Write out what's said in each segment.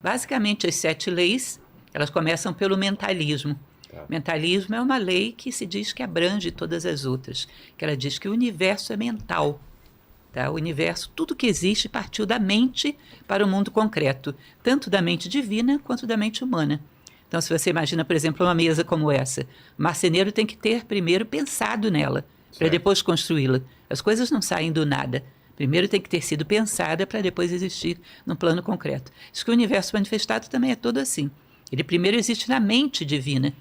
Basicamente, as 7 leis, elas começam pelo mentalismo. Tá. Mentalismo é uma lei que se diz que abrange todas as outras, que ela diz que o universo é mental. Tá? O universo, tudo que existe partiu da mente para o mundo concreto, tanto da mente divina quanto da mente humana. Então, se você imagina, por exemplo, uma mesa como essa, o marceneiro tem que ter primeiro pensado nela, para depois construí-la. As coisas não saem do nada. Primeiro tem que ter sido pensada para depois existir no plano concreto. Diz que o universo manifestado também é todo assim. Ele primeiro existe na mente divina,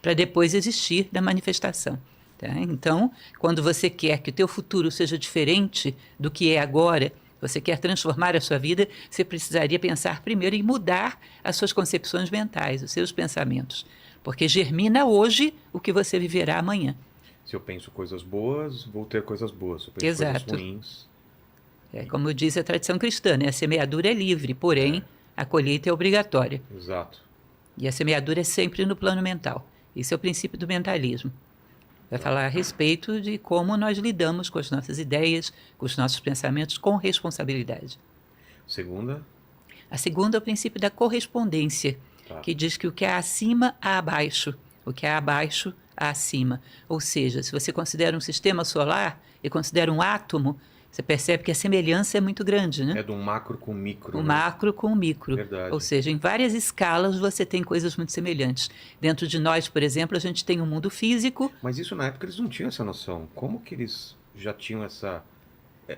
para depois existir na manifestação. Tá? Então, quando você quer que o teu futuro seja diferente do que é agora, você quer transformar a sua vida, você precisaria pensar primeiro em mudar as suas concepções mentais, os seus pensamentos. Porque germina hoje o que você viverá amanhã. Se eu penso coisas boas, vou ter coisas boas. Se eu penso Exato. coisas ruins... Como diz a tradição cristã, né? A semeadura é livre, porém a colheita é obrigatória. Exato. E a semeadura é sempre no plano mental. Esse é o princípio do mentalismo. Vai falar a respeito de como nós lidamos com as nossas ideias, com os nossos pensamentos, com responsabilidade. Segunda? A segunda é o princípio da correspondência, Tá. que diz que o que há acima há abaixo, o que há abaixo há acima. Ou seja, se você considera um sistema solar e considera um átomo, você percebe que a semelhança é muito grande, né? É de um macro com micro. O né? macro com o micro. Verdade. Ou seja, em várias escalas você tem coisas muito semelhantes. Dentro de nós, por exemplo, a gente tem um mundo físico. Mas isso na época eles não tinham essa noção. Como que eles já tinham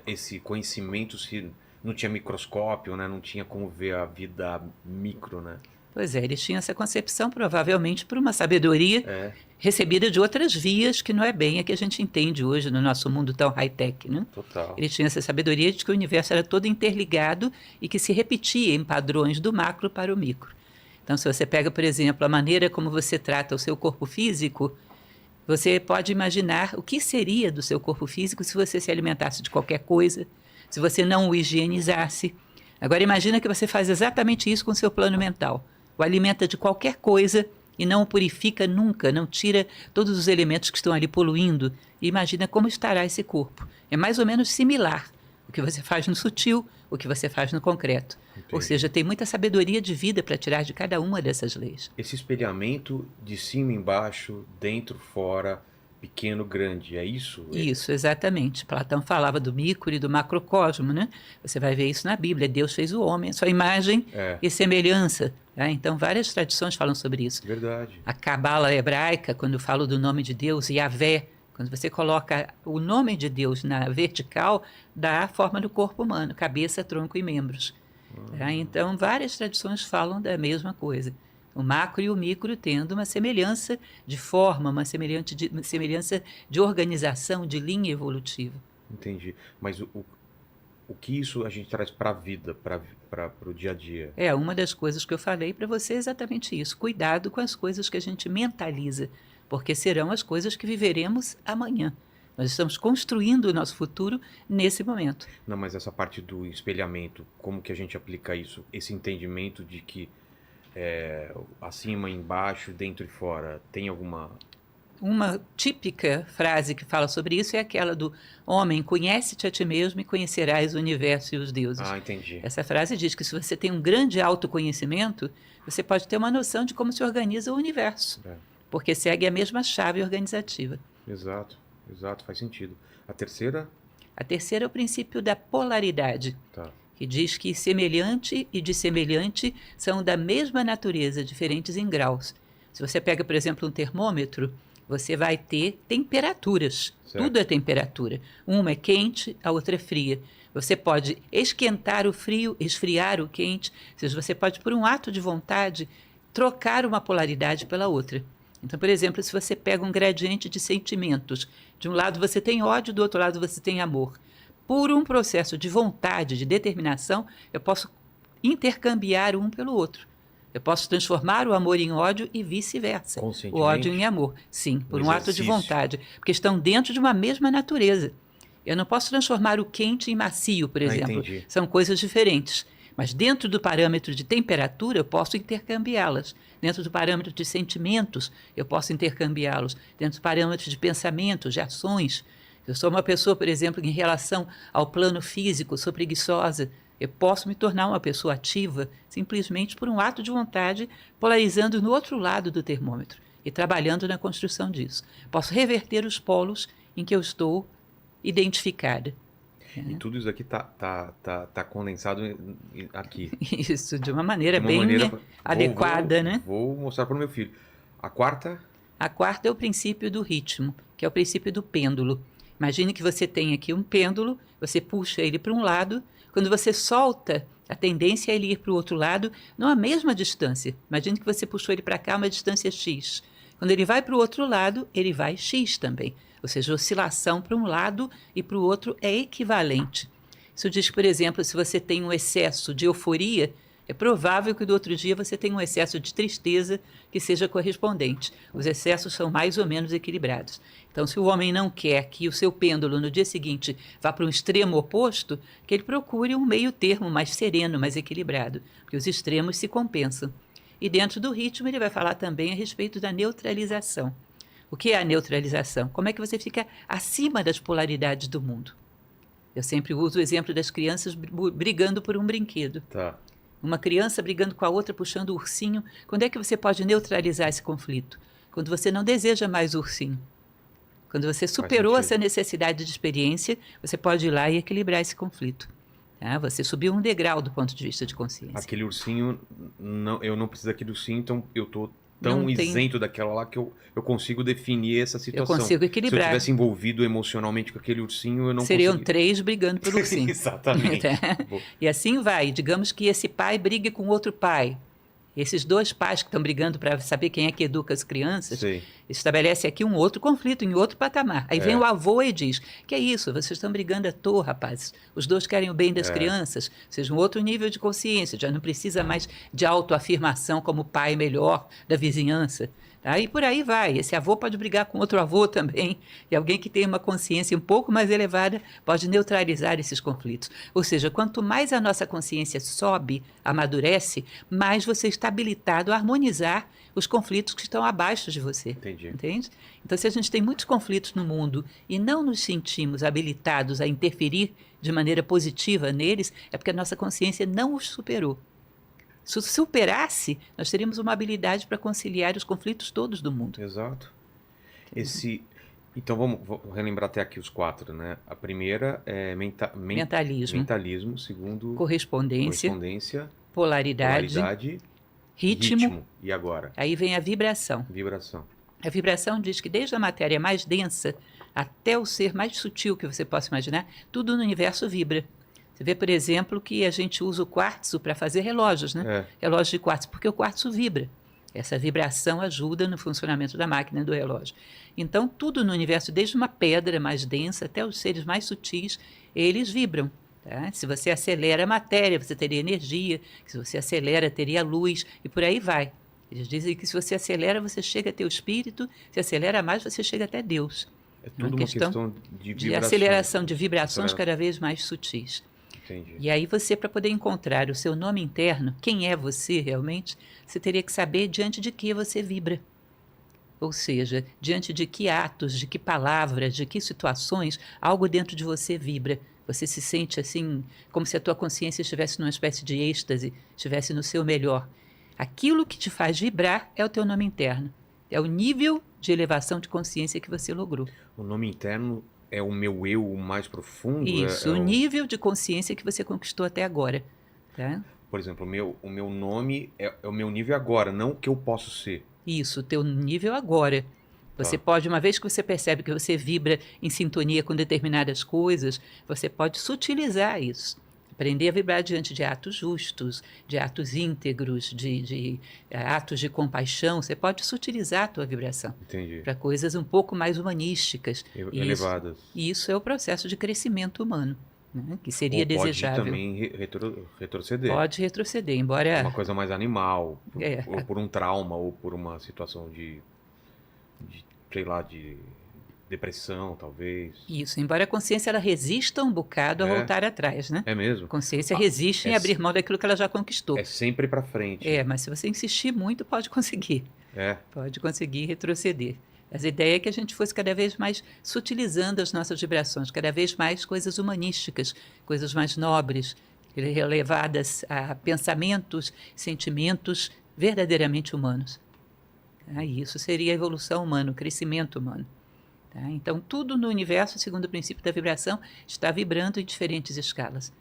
esse conhecimento se não tinha microscópio, né? Não tinha como ver a vida micro, né? Pois é, eles tinham essa concepção provavelmente por uma sabedoria recebida de outras vias, que não é bem a que a gente entende hoje no nosso mundo tão high-tech, né? Total. Eles tinham essa sabedoria de que o universo era todo interligado e que se repetia em padrões do macro para o micro. Então, se você pega, por exemplo, a maneira como você trata o seu corpo físico, você pode imaginar o que seria do seu corpo físico se você se alimentasse de qualquer coisa, se você não o higienizasse. Agora, imagina que você faz exatamente isso com o seu plano mental. O alimenta de qualquer coisa e não o purifica nunca, não tira todos os elementos que estão ali poluindo. E imagina como estará esse corpo. É mais ou menos similar o que você faz no sutil, o que você faz no concreto. Entendi. Ou seja, tem muita sabedoria de vida para tirar de cada uma dessas leis. Esse espelhamento de cima embaixo, dentro, fora, pequeno, grande, é isso? Isso, exatamente. Platão falava do micro e do macrocosmo, né? Você vai ver isso na Bíblia. Deus fez o homem, a sua imagem e semelhança. Tá? Então, várias tradições falam sobre isso. Verdade. A cabala hebraica, quando fala do nome de Deus, Yahvé, quando você coloca o nome de Deus na vertical, dá a forma do corpo humano, cabeça, tronco e membros. Tá? Então, várias tradições falam da mesma coisa. O macro e o micro tendo uma semelhança de forma, uma semelhança de organização, de linha evolutiva. Entendi. Mas o que isso a gente traz para a vida, para o dia a dia? É, uma das coisas que eu falei para você é exatamente isso. Cuidado com as coisas que a gente mentaliza, porque serão as coisas que viveremos amanhã. Nós estamos construindo o nosso futuro nesse momento. Não, mas essa parte do espelhamento, como que a gente aplica isso? Esse entendimento de que acima, embaixo, dentro e fora, tem alguma... Uma típica frase que fala sobre isso é aquela do homem, conhece-te a ti mesmo e conhecerás o universo e os deuses. Ah, entendi. Essa frase diz que se você tem um grande autoconhecimento, você pode ter uma noção de como se organiza o universo, porque segue a mesma chave organizativa. Exato, exato, faz sentido. A terceira? A terceira é o princípio da polaridade, que diz que semelhante e dissemelhante são da mesma natureza, diferentes em graus. Se você pega, por exemplo, um termômetro, você vai ter temperaturas. Certo. Tudo é temperatura. Uma é quente, a outra é fria. Você pode esquentar o frio, esfriar o quente. Ou seja, você pode, por um ato de vontade, trocar uma polaridade pela outra. Então, por exemplo, se você pega um gradiente de sentimentos, de um lado você tem ódio, do outro lado você tem amor. Por um processo de vontade, de determinação, eu posso intercambiar um pelo outro. Eu posso transformar o amor em ódio e vice-versa. O ódio em amor. Sim, por um ato de vontade. Porque estão dentro de uma mesma natureza. Eu não posso transformar o quente em macio, por exemplo. Entendi. São coisas diferentes. Mas dentro do parâmetro de temperatura, eu posso intercambiá-las. Dentro do parâmetro de sentimentos, eu posso intercambiá-los. Dentro do parâmetro de pensamentos, de ações. Eu sou uma pessoa, por exemplo, em relação ao plano físico, sou preguiçosa. Eu posso me tornar uma pessoa ativa simplesmente por um ato de vontade, polarizando no outro lado do termômetro e trabalhando na construção disso. Posso reverter os polos em que eu estou identificada. E tudo isso aqui tá condensado aqui. Isso, de uma maneira De uma bem maneira- adequada, né? Vou mostrar para o meu filho. A quarta, A quarta é o princípio do ritmo, que é o princípio do pêndulo. Imagine que você tem aqui um pêndulo, você puxa ele para um lado, quando você solta, a tendência é ele ir para o outro lado, não a mesma distância. Imagine que você puxou ele para cá, uma distância x. Quando ele vai para o outro lado, ele vai x também. Ou seja, a oscilação para um lado e para o outro é equivalente. Isso diz, por exemplo, se você tem um excesso de euforia, é provável que do outro dia você tenha um excesso de tristeza que seja correspondente. Os excessos são mais ou menos equilibrados. Então, se o homem não quer que o seu pêndulo no dia seguinte vá para um extremo oposto, que ele procure um meio termo mais sereno, mais equilibrado, porque os extremos se compensam. E dentro do ritmo ele vai falar também a respeito da neutralização. O que é a neutralização? Como é que você fica acima das polaridades do mundo? Eu sempre uso o exemplo das crianças brigando por um brinquedo. tá. Uma criança brigando com a outra, puxando o ursinho. Quando é que você pode neutralizar esse conflito? Quando você não deseja mais o ursinho. Quando você superou sentido. essa necessidade de experiência, você pode ir lá e equilibrar esse conflito. Tá? Você subiu um degrau do ponto de vista de consciência. Aquele ursinho, eu não preciso daquele ursinho, então eu tô tão Não tem- isento daquela lá que eu consigo definir essa Eu situação. consigo Se eu equilibrar. tivesse envolvido emocionalmente com aquele ursinho, eu não Seriam conseguia. 3 brigando pelo ursinho. Exatamente. Vou- E assim vai. Digamos que esse pai brigue com outro pai. Esses dois pais que estão brigando para saber quem é que educa as crianças, Sei. estabelece aqui um outro conflito, em outro patamar. Aí vem o avô e diz, que é isso, vocês estão brigando à toa, rapazes. Os dois querem o bem das crianças, ou seja, um outro nível de consciência, já não precisa mais de autoafirmação como pai melhor da vizinhança. Tá? E por aí vai. Esse avô pode brigar com outro avô também, e alguém que tem uma consciência um pouco mais elevada pode neutralizar esses conflitos. Ou seja, quanto mais a nossa consciência sobe, amadurece, mais você está habilitado a harmonizar os conflitos que estão abaixo de você. Entendi. Entende? Então, se a gente tem muitos conflitos no mundo e não nos sentimos habilitados a interferir de maneira positiva neles, é porque a nossa consciência não os superou. Se superasse, nós teríamos uma habilidade para conciliar os conflitos todos do mundo. Exato. Então vou relembrar até aqui os 4, né? A primeira é Mentalismo, mentalismo, segundo correspondência, correspondência, polaridade, polaridade, ritmo. E agora? Aí vem a vibração. Vibração. A vibração diz que desde a matéria mais densa até o ser mais sutil que você possa imaginar, tudo no universo vibra. Você vê, por exemplo, que a gente usa o quartzo para fazer relógios, né? Relógios de quartzo, porque o quartzo vibra. Essa vibração ajuda no funcionamento da máquina do relógio. Então, tudo no universo, desde uma pedra mais densa até os seres mais sutis, eles vibram. Tá? Se você acelera a matéria, você teria energia. Se você acelera, teria luz, e por aí vai. Eles dizem que se você acelera, você chega até o espírito. Se acelera mais, você chega até Deus. É tudo uma questão de De vibração. aceleração de vibrações cada vez mais sutis. Entendi. E aí você, para poder encontrar o seu nome interno, quem é você realmente, você teria que saber diante de que você vibra. Ou seja, diante de que atos, de que palavras, de que situações, algo dentro de você vibra. Você se sente assim, como se a tua consciência estivesse numa espécie de êxtase, estivesse no seu melhor. Aquilo que te faz vibrar é o teu nome interno. É o nível de elevação de consciência que você logrou. O nome interno é o meu eu mais profundo? Isso, o nível de consciência que você conquistou até agora. Tá? Por exemplo, o meu nome é o meu nível agora, não o que eu posso ser. Isso, o teu nível agora. Você pode, uma vez que você percebe que você vibra em sintonia com determinadas coisas, você pode sutilizar isso. Aprender a vibrar diante de atos justos, de atos íntegros, de atos de compaixão. Você pode sutilizar a tua vibração para coisas um pouco mais humanísticas. Elevadas. E isso é o processo de crescimento humano, né? Que seria desejável. Pode também retroceder. Pode retroceder, embora... Uma coisa mais animal, ou por um trauma, ou por uma situação de sei lá, de depressão, talvez. Isso, embora a consciência ela resista um bocado a voltar atrás, né? É mesmo? A consciência resiste em abrir mão daquilo que ela já conquistou. É sempre para frente. Mas se você insistir muito, pode conseguir. Pode conseguir retroceder. Mas a ideia é que a gente fosse cada vez mais sutilizando as nossas vibrações, cada vez mais coisas humanísticas, coisas mais nobres, elevadas a pensamentos, sentimentos verdadeiramente humanos. Tá? E isso seria a evolução humana, o crescimento humano. Tá? Então, tudo no universo, segundo o princípio da vibração, está vibrando em diferentes escalas.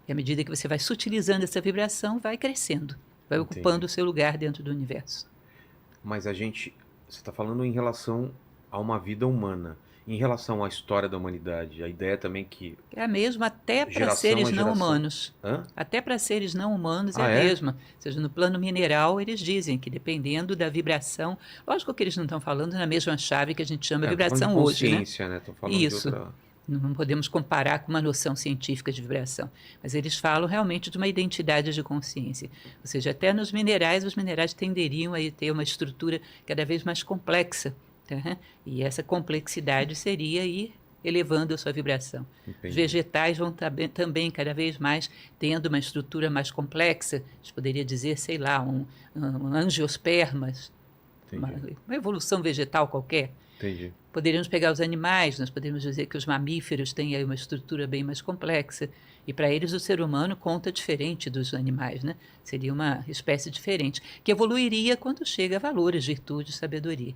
E à medida que você vai sutilizando essa vibração, vai crescendo, vai ocupando o seu lugar dentro do universo. Mas você está falando em relação a uma vida humana. Em relação à história da humanidade, a ideia também que É a mesma até para geração seres a não geração... humanos. Hã? Até para seres não humanos é Ah, a é? mesma. Ou seja, no plano mineral, eles dizem que dependendo da vibração... Lógico que eles não estão falando na mesma chave que a gente chama Tô falando de vibração hoje, né? consciência, né? Tô falando de Isso. outra... Não podemos comparar com uma noção científica de vibração. Mas eles falam realmente de uma identidade de consciência. Ou seja, até nos minerais, os minerais tenderiam a ter uma estrutura cada vez mais complexa. Tá? E essa complexidade seria ir elevando a sua vibração. Entendi. Os vegetais vão também cada vez mais tendo uma estrutura mais complexa. A gente poderia dizer, sei lá, um angiospermas, uma evolução vegetal qualquer. Entendi. Poderíamos pegar os animais, nós poderíamos dizer que os mamíferos têm aí uma estrutura bem mais complexa. E para eles o ser humano conta diferente dos animais, né? Seria uma espécie diferente, que evoluiria quando chega a valores, virtude, sabedoria.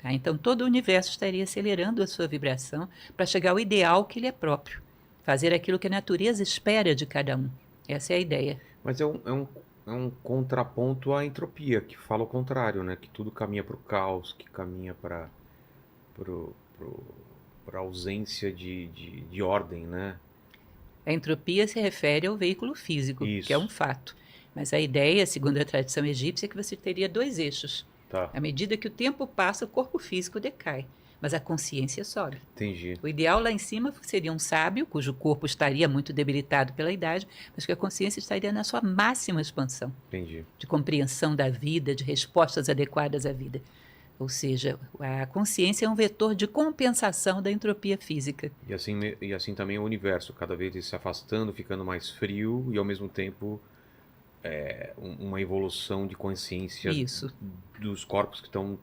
Tá? Então todo o universo estaria acelerando a sua vibração para chegar ao ideal que lhe é próprio. Fazer aquilo que a natureza espera de cada um. Essa é a ideia. Mas é um contraponto à entropia, que fala o contrário, né? Que tudo caminha para o caos, que caminha para a ausência de ordem, né? A entropia se refere ao veículo físico, Isso. que é um fato. Mas a ideia, segundo a tradição egípcia, é que você teria dois eixos. Tá. À medida que o tempo passa, o corpo físico decai, mas a consciência sobe. Entendi. O ideal lá em cima seria um sábio, cujo corpo estaria muito debilitado pela idade, mas que a consciência estaria na sua máxima expansão. Entendi. De compreensão da vida, de respostas adequadas à vida. Ou seja, a consciência é um vetor de compensação da entropia física. E assim também o universo, cada vez se afastando, ficando mais frio e ao mesmo tempo uma evolução de consciência Isso. dos corpos que estão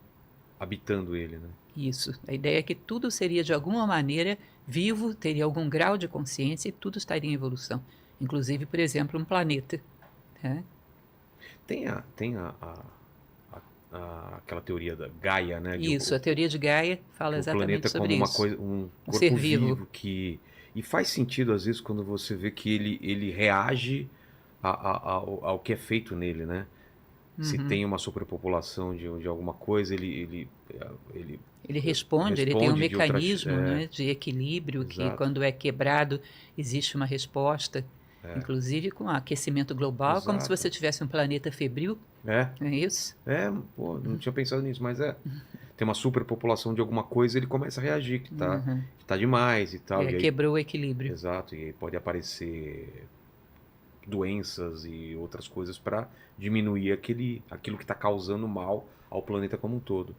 habitando ele, né? Isso. A ideia é que tudo seria de alguma maneira vivo, teria algum grau de consciência e tudo estaria em evolução. Inclusive, por exemplo, um planeta. Né? Tem aquela teoria da Gaia, né? Isso, a teoria de Gaia fala exatamente sobre isso. O planeta como um corpo ser vivo. E faz sentido às vezes quando você vê que ele reage ao que é feito nele, né? Se tem uma superpopulação de alguma coisa, ele responde, ele tem um mecanismo outras, né, de equilíbrio que exato. quando é quebrado existe uma resposta, inclusive com aquecimento global, como se você tivesse um planeta febril. Não é isso? Pô, não tinha pensado nisso, mas tem uma superpopulação de alguma coisa, ele começa a reagir, que tá demais e tal. E aí, quebrou o equilíbrio. Exato, e aí pode aparecer doenças e outras coisas para diminuir aquilo que está causando mal ao planeta como um todo.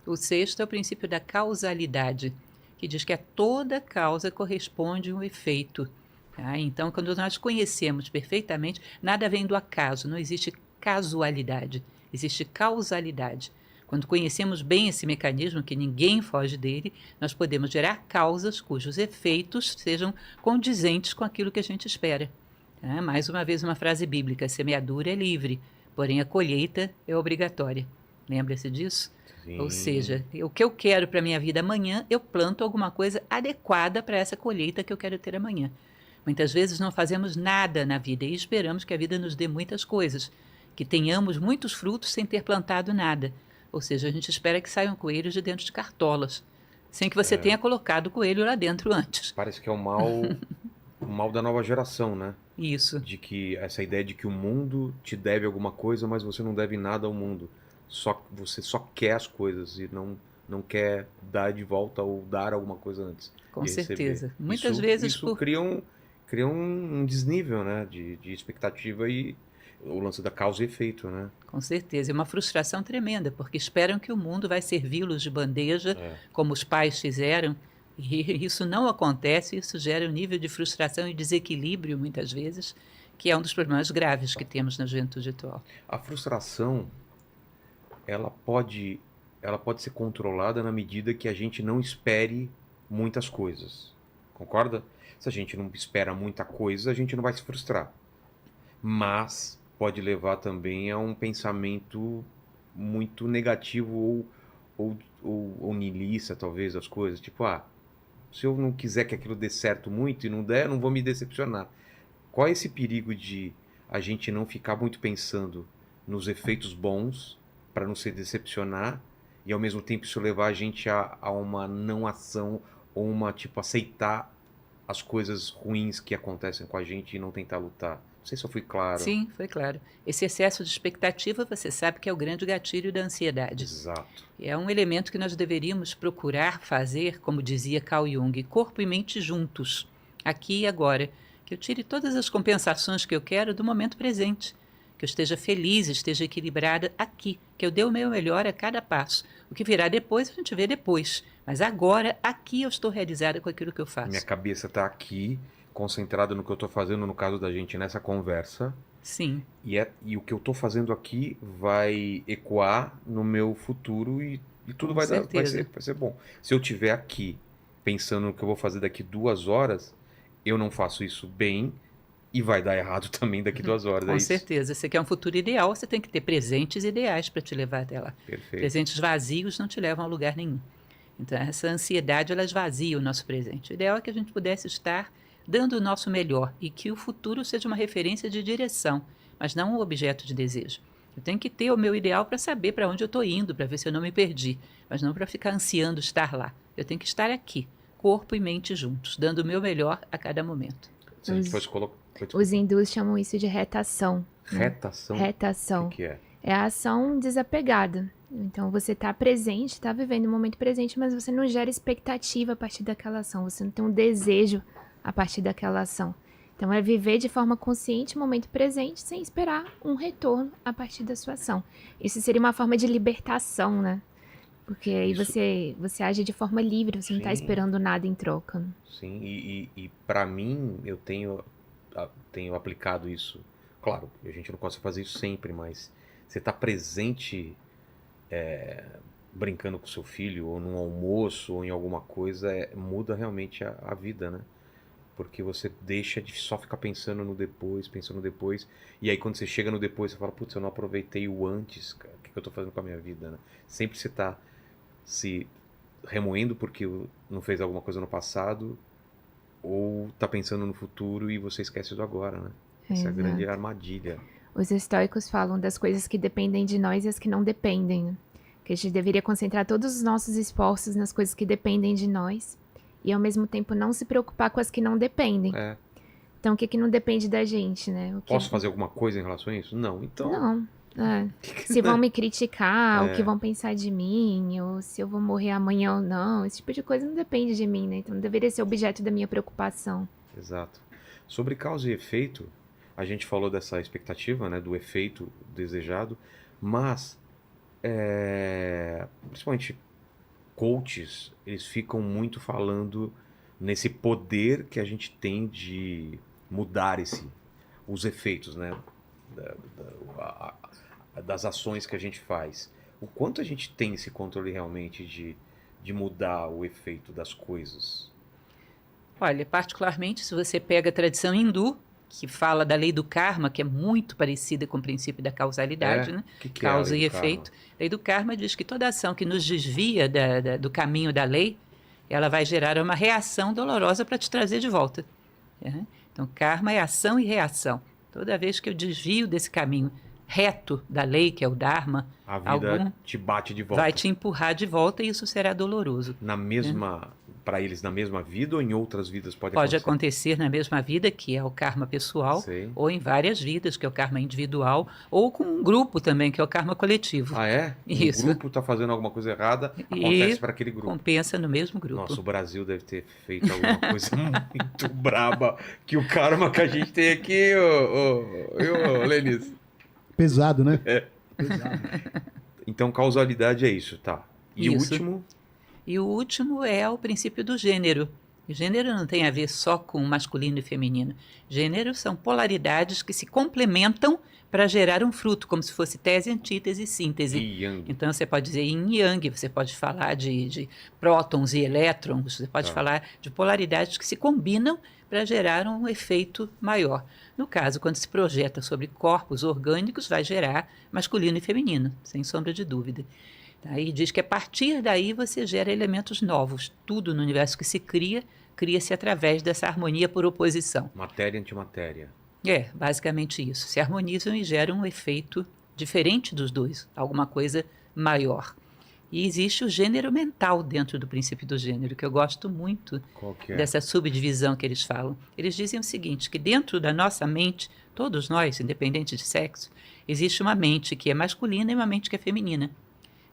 O sexto é o princípio da causalidade, que diz que a toda causa corresponde um efeito. Tá? Então, quando nós conhecemos perfeitamente, nada vem do acaso, não existe casualidade, existe causalidade. Quando conhecemos bem esse mecanismo, que ninguém foge dele, nós podemos gerar causas cujos efeitos sejam condizentes com aquilo que a gente espera. Mais uma vez uma frase bíblica, a semeadura é livre, porém a colheita é obrigatória. Lembra-se disso? Sim. Ou seja, o que eu quero para a minha vida amanhã, eu planto alguma coisa adequada para essa colheita que eu quero ter amanhã. Muitas vezes não fazemos nada na vida e esperamos que a vida nos dê muitas coisas, que tenhamos muitos frutos sem ter plantado nada. Ou seja, a gente espera que saiam coelhos de dentro de cartolas, sem que você tenha colocado o coelho lá dentro antes. Parece que é o mal da nova geração, né? Isso. De que essa ideia de que o mundo te deve alguma coisa, mas você não deve nada ao mundo. Você só quer as coisas e não quer dar de volta ou dar alguma coisa antes. Com certeza. Receber. Muitas vezes isso cria um desnível, né, de expectativa e o lance da causa e efeito, né? Com certeza. É uma frustração tremenda, porque esperam que o mundo vai servi-los de bandeja, como os pais fizeram, e isso não acontece, isso gera um nível de frustração e desequilíbrio, muitas vezes, que é um dos problemas graves que temos na juventude atual. A frustração, ela pode ser controlada na medida que a gente não espere muitas coisas. Concorda? Se a gente não espera muita coisa, a gente não vai se frustrar. Mas pode levar também a um pensamento muito negativo ou niilista, talvez, das coisas. Tipo, se eu não quiser que aquilo dê certo muito e não der, eu não vou me decepcionar. Qual é esse perigo de a gente não ficar muito pensando nos efeitos bons para não se decepcionar e ao mesmo tempo isso levar a gente a uma não ação ou uma, tipo, aceitar as coisas ruins que acontecem com a gente e não tentar lutar? Não sei se eu fui claro. Sim, foi claro. Esse excesso de expectativa, você sabe que é o grande gatilho da ansiedade. Exato. É um elemento que nós deveríamos procurar fazer, como dizia Carl Jung, corpo e mente juntos, aqui e agora. Que eu tire todas as compensações que eu quero do momento presente. Que eu esteja feliz, esteja equilibrada aqui. Que eu dê o meu melhor a cada passo. O que virá depois, a gente vê depois. Mas agora, aqui eu estou realizada com aquilo que eu faço. Minha cabeça está aqui, concentrada no que eu estou fazendo, no caso da gente, nessa conversa. Sim. E o que eu estou fazendo aqui vai ecoar no meu futuro e tudo Com vai certeza. vai ser bom. Se eu estiver aqui pensando no que eu vou fazer daqui 2 horas, eu não faço isso bem e vai dar errado também daqui 2 horas. Com É isso? certeza. Você quer um futuro ideal, você tem que ter presentes ideais para te levar até lá. Perfeito. Presentes vazios não te levam a lugar nenhum. Então, essa ansiedade, ela esvazia o nosso presente. O ideal é que a gente pudesse estar dando o nosso melhor e que o futuro seja uma referência de direção, mas não um objeto de desejo. Eu tenho que ter o meu ideal para saber para onde eu estou indo, para ver se eu não me perdi, mas não para ficar ansiando estar lá. Eu tenho que estar aqui, corpo e mente juntos, dando o meu melhor a cada momento. Se a gente fosse colocar... Os hindus chamam isso de retação. Retação? Retação. O que é? É a ação desapegada. Então você está presente, está vivendo o momento presente, mas você não gera expectativa a partir daquela ação. Você não tem um desejo a partir daquela ação. Então é viver de forma consciente o momento presente sem esperar um retorno a partir da sua ação. Isso seria uma forma de libertação, né? Porque aí você age de forma livre, você não está Sim. esperando nada em troca. Sim, e para mim, eu tenho aplicado isso. Claro, a gente não consegue fazer isso sempre, mas você tá presente brincando com seu filho, ou num almoço, ou em alguma coisa, muda realmente a vida, né? Porque você deixa de só ficar pensando no depois, e aí quando você chega no depois, você fala, putz, eu não aproveitei o antes, cara, o que eu tô fazendo com a minha vida, né? Sempre você tá se remoendo porque não fez alguma coisa no passado, ou tá pensando no futuro e você esquece do agora, né? Essa é a grande armadilha. Os estoicos falam das coisas que dependem de nós e as que não dependem, né? Que a gente deveria concentrar todos os nossos esforços nas coisas que dependem de nós e ao mesmo tempo não se preocupar com as que não dependem. É. Então, o que não depende da gente, né? Posso fazer alguma coisa em relação a isso? Não, então... Não. Se vão me criticar, o que É. vão pensar de mim, ou se eu vou morrer amanhã ou não, esse tipo de coisa não depende de mim, né? Então não deveria ser objeto da minha preocupação. Exato. Sobre causa e efeito, a gente falou dessa expectativa, né, do efeito desejado, mas principalmente coaches, eles ficam muito falando nesse poder que a gente tem de mudar os efeitos, né, das ações que a gente faz. O quanto a gente tem esse controle realmente de mudar o efeito das coisas? Olha, particularmente se você pega a tradição hindu, que fala da lei do karma, que é muito parecida com o princípio da causalidade, né? Que é a Causa lei e do karma? efeito. A lei do karma diz que toda ação que nos desvia do caminho da lei, ela vai gerar uma reação dolorosa para te trazer de volta. Né? Então, karma é ação e reação. Toda vez que eu desvio desse caminho reto da lei, que é o Dharma, A vida te bate de volta. vai te empurrar de volta e isso será doloroso. Na mesma, para eles, na mesma vida ou em outras vidas pode Pode acontecer? acontecer na mesma vida, que é o karma pessoal, Sei. ou em várias vidas, que é o karma individual, ou com um grupo também, que é o karma coletivo. Ah, é? Isso. Um grupo está fazendo alguma coisa errada, acontece para aquele grupo. Compensa no mesmo grupo. Nossa, o Brasil deve ter feito alguma coisa muito braba que o karma que a gente tem aqui, ô Lenis. Pesado, né? Pesado. Então, causalidade é isso, tá. E o Isso. último? E o último é o princípio do gênero, E gênero não tem a ver só com masculino e feminino. Gênero são polaridades que se complementam para gerar um fruto, como se fosse tese, antítese, síntese. E yang. Então você pode dizer yin e yang, você pode falar de prótons e elétrons, você pode Tá. falar de polaridades que se combinam para gerar um efeito maior. No caso, quando se projeta sobre corpos orgânicos, vai gerar masculino e feminino, sem sombra de dúvida. Aí diz que a partir daí você gera elementos novos. Tudo no universo que se cria, cria-se através dessa harmonia por oposição. Matéria e antimatéria. É, basicamente isso. Se harmonizam e geram um efeito diferente dos dois, alguma coisa maior. E existe o gênero mental dentro do princípio do gênero, que eu gosto muito Qual que é? dessa subdivisão que eles falam. Eles dizem o seguinte, que dentro da nossa mente, todos nós, independente de sexo, existe uma mente que é masculina e uma mente que é feminina.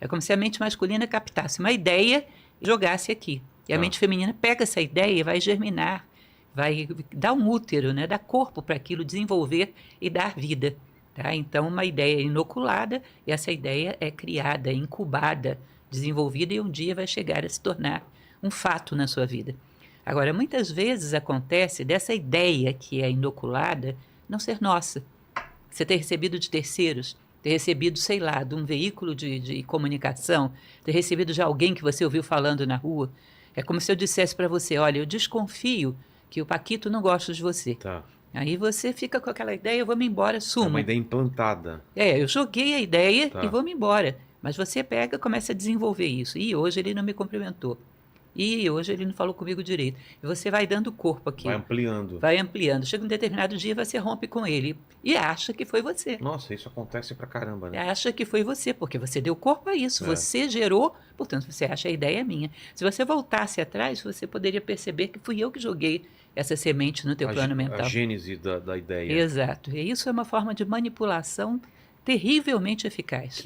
É como se a mente masculina captasse uma ideia e jogasse aqui. E a Tá. mente feminina pega essa ideia e vai germinar, vai dar um útero, né? Dar corpo para aquilo, desenvolver e dar vida. Tá? Então, uma ideia é inoculada e essa ideia é criada, incubada, desenvolvida e um dia vai chegar a se tornar um fato na sua vida. Agora, muitas vezes acontece dessa ideia que é inoculada não ser nossa. Você ter recebido de terceiros, ter recebido, sei lá, de um veículo de comunicação, ter recebido de alguém que você ouviu falando na rua. É como se eu dissesse para você, olha, eu desconfio que o Paquito não gosta de você. Tá. Aí você fica com aquela ideia, eu vou me embora, É sumo. uma ideia implantada. Eu joguei a ideia Tá. e vou me embora. Mas você pega e começa a desenvolver isso. E hoje ele não me cumprimentou. E hoje ele não falou comigo direito. E você vai dando corpo aqui. Vai ampliando. Vai ampliando. Chega um determinado dia, você rompe com ele. E acha que foi você. Nossa, isso acontece pra caramba, né? Acha que foi você, porque você deu corpo a isso. É. Você gerou, portanto, você acha a ideia é minha. Se você voltasse atrás, você poderia perceber que fui eu que joguei essa semente no teu plano mental. A gênese da ideia. Exato. E isso é uma forma de manipulação terrivelmente eficaz.